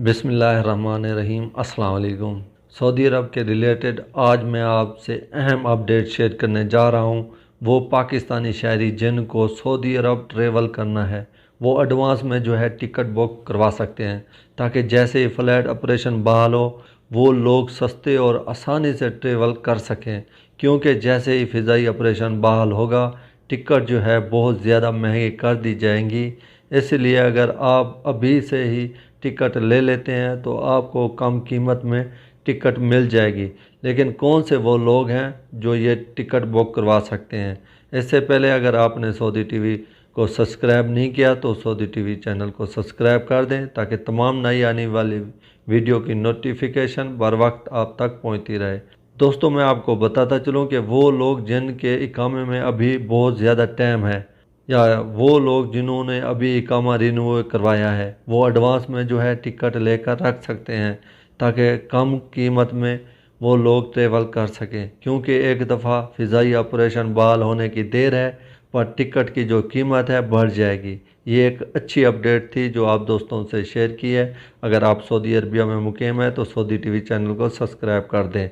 بسم اللہ الرحمن الرحیم۔ السلام علیکم۔ سعودی عرب کے ریلیٹڈ آج میں آپ سے اہم اپڈیٹ شیئر کرنے جا رہا ہوں۔ وہ پاکستانی شہری جن کو سعودی عرب ٹریول کرنا ہے وہ ایڈوانس میں ٹکٹ بک کروا سکتے ہیں، تاکہ جیسے ہی فلائٹ آپریشن بحال ہو وہ لوگ سستے اور آسانی سے ٹریول کر سکیں، کیونکہ جیسے ہی فضائی آپریشن بحال ہوگا ٹکٹ بہت زیادہ مہنگی کر دی جائیں گی۔ اس لیے اگر آپ ابھی سے ہی ٹکٹ لے لیتے ہیں تو آپ کو کم قیمت میں ٹکٹ مل جائے گی۔ لیکن کون سے وہ لوگ ہیں جو یہ ٹکٹ بک کروا سکتے ہیں؟ اس سے پہلے اگر آپ نے سعودی ٹی وی کو سبسکرائب نہیں کیا تو سعودی ٹی وی چینل کو سبسکرائب کر دیں، تاکہ تمام نئی آنے والی ویڈیو کی نوٹیفیکیشن بر وقت آپ تک پہنچتی رہے۔ دوستوں، میں آپ کو بتاتا چلوں کہ وہ لوگ جن کے اقامے میں ابھی بہت زیادہ ٹائم ہے، یا وہ لوگ جنہوں نے ابھی اقامہ رینیو کروایا ہے، وہ ایڈوانس میں ٹکٹ لے کر رکھ سکتے ہیں، تاکہ کم قیمت میں وہ لوگ ٹریول کر سکیں، کیونکہ ایک دفعہ فضائی آپریشن بحال ہونے کی دیر ہے پر ٹکٹ کی جو قیمت ہے بڑھ جائے گی۔ یہ ایک اچھی اپڈیٹ تھی جو آپ دوستوں سے شیئر کی ہے۔ اگر آپ سعودی عربیہ میں مقیم ہیں تو سعودی ٹی وی چینل کو سبسکرائب کر دیں۔